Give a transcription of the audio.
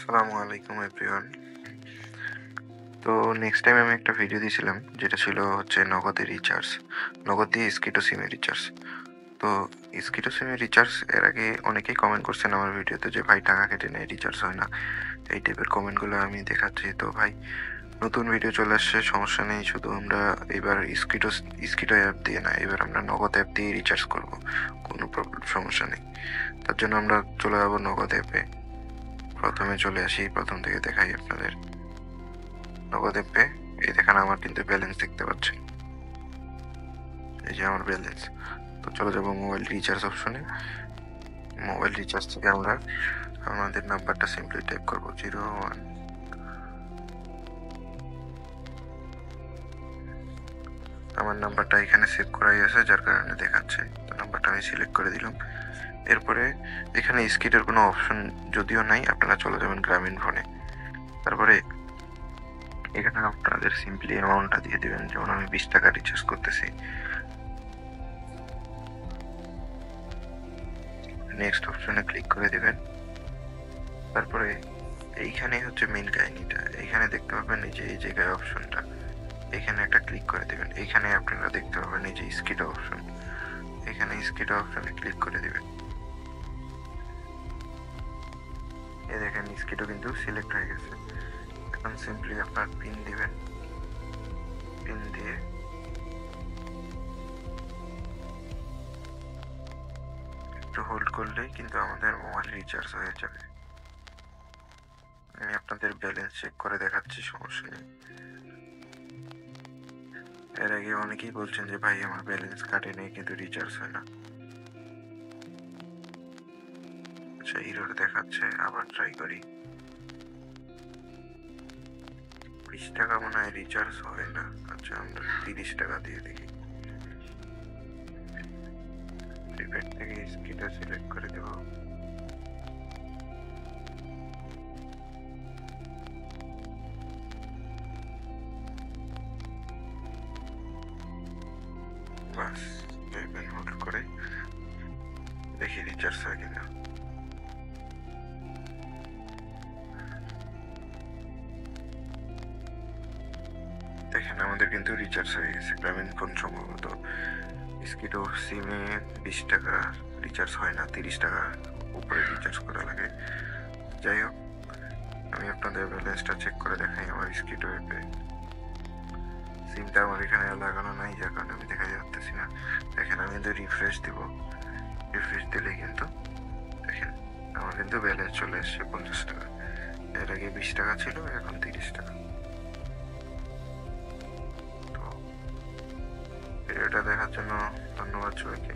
আসসালামু আলাইকুম এভরিওয়ান। তো নেক্সট টাইম আমি একটা ভিডিও দিয়েছিলাম যেটা ছিল হচ্ছে নগদে রিচার্জ, নগদ দিয়ে স্কিটো সিমে রিচার্জ। তো স্কিটো সিমে রিচার্জ এর আগে অনেকেই কমেন্ট করছেন আমার ভিডিওতে যে ভাই টাকা কেটে নেয়, রিচার্জ হয় না, এই টাইপের কমেন্টগুলো আমি দেখাচ্ছি। তো ভাই নতুন ভিডিও চলে আসছে, সমস্যা নেই। শুধু আমরা এবার স্কিটো অ্যাপ দিয়ে না, এবার আমরা নগদ অ্যাপ দিয়ে রিচার্জ করব, কোনো প্রবলেম সমস্যা নেই। তার জন্য আমরা চলে যাবো নগদ অ্যাপে। প্রথমে চলে আসি, প্রথম থেকে দেখাই আপনাদের। নগদ অ্যাপে এই দেখেন আমার কিন্তু ব্যালেন্স দেখতে পাচ্ছেন, এই যে আমার ব্যালেন্স। তো চলে যাবো মোবাইল রিচার্জ অপশনে। মোবাইল রিচার্জ থেকে আমরা আমাদের নাম্বারটা সিম্পলি টাইপ করবো 01। আমার নাম্বারটা এখানে সেভ করাই আছে, যার কারণে দেখাচ্ছে। তো নাম্বারটা আমি সিলেক্ট করে দিলাম। এরপরে এখানে স্কিটের কোনো অপশন যদিও নাই, আপনারা চলে যাবেন গ্রামীণ ফোনে। তারপরে এখানে আপনাদের সিম্পলি অ্যামাউন্টটা দিয়ে দেবেন, যেমন আমি 20 টাকা রিচার্জ করতেছি। নেক্সট অপশনে ক্লিক করে দেবেন। তারপরে এইখানে হচ্ছে মেন কাহিনীটা, এইখানে দেখতে পাবেন এই যে এই জায়গায় অপশনটা, এখানে একটা ক্লিক করে দেবেন। এইখানে আপনারা দেখতে পাবেন এই যে স্কিটো অপশন, এখানে স্কিটো অপশনে ক্লিক করে দেবেন। এই দেখেন স্কিটো কিন্তু সিলেক্ট হয়ে গেছে। এখন সিম্পলি আপনার পিন দিবেন, পিন দিয়ে একটু হোল্ড করলেই কিন্তু আমাদের মোবাইল রিচার্জ হয়ে যাবে। আমি আপনাদের ব্যালেন্স চেক করে দেখাচ্ছি, সমস্যা নেই। এর আগে অনেকেই বলছেন যে ভাই আমার ব্যালেন্স কাটে নেই কিন্তু রিচার্জ হয় না। আচ্ছা, এরর দেখাচ্ছে, আবার ট্রাই করি। 20 টাকা মনে হয় রিচার্জ হয় না। আচ্ছা, আমরা 30 টাকা দিয়ে দেখি। প্রিপেড থেকে স্কিটা সিলেক্ট করে দেব। বাস, দেখবেন হোল্ড করে দেখি রিচার্জ হয় কিনা। দেখেন আমাদের কিন্তু রিচার্জ হয়ে গেছে। গ্রামীণ ফোন সম্ভবত স্কিটো সিমে 20 টাকা রিচার্জ হয় না, 30 টাকা উপরে রিচার্জ করা লাগে। যাই হোক, আমি আপনাদের ব্যালেন্সটা চেক করে দেখাই আমার স্কিটো অ্যাপে। সিমটা আমার এখানে লাগানো নাই, যার কারণে আমি দেখা যাচ্ছি না। দেখেন আমি কিন্তু রিফ্রেশ দিব, রিফ্রেশ দিলে কিন্তু দেখেন আমার কিন্তু ব্যালেন্স চলে এসছে 50 টাকা। এর আগে 20 টাকা ছিল, এখন 30 টাকা। তো ভিডিওটা দেখার জন্য ধন্যবাদ সবাইকে।